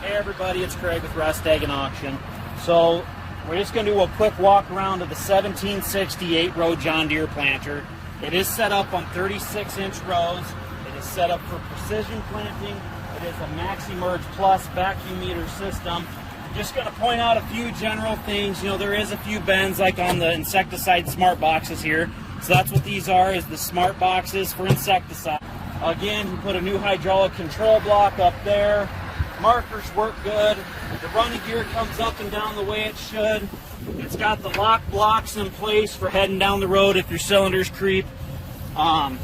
Hey everybody, it's Craig with Rust Ag and Auction. So we're just going to do a quick walk around of the 1768 row John Deere planter. It is set up on 36-inch rows. It is set up for precision planting. It is a MaxEmerge Plus vacuum meter system. I'm just going to point out a few general things. You know, there is a few bends like on the insecticide smart boxes here. So that's what these are, is the smart boxes for insecticide. Again, we put a new hydraulic control block up there. Markers work good. The running gear comes up and down the way it should. It's got the lock blocks in place for heading down the road if your cylinders creep. All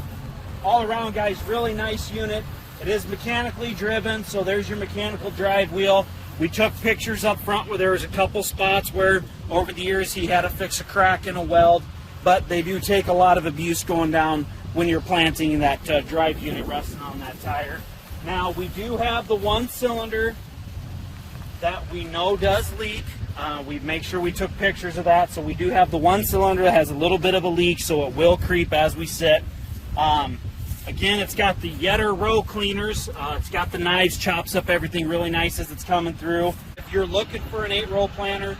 around, guys, really nice unit. It is mechanically driven, so there's your mechanical drive wheel. We took pictures up front where there was a couple spots where over the years he had to fix a crack in a weld, but they do take a lot of abuse going down when you're planting that drive unit resting on that tire. Now, we do have the one cylinder that we know does leak. We make sure we took pictures of that. So we do have the one cylinder that has a little bit of a leak, so it will creep as we sit. Again, it's got the Yetter row cleaners. It's got the knives, chops up everything really nice as it's coming through. If you're looking for an 8-row planter,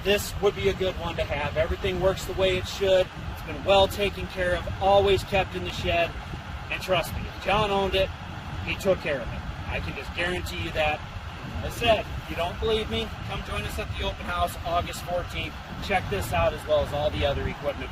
this would be a good one to have. Everything works the way it should. It's been well taken care of, always kept in the shed. And trust me, if John owned it, he took care of it. I can just guarantee you that. As I said, if you don't believe me, come join us at the open house August 14th. Check this out as well as all the other equipment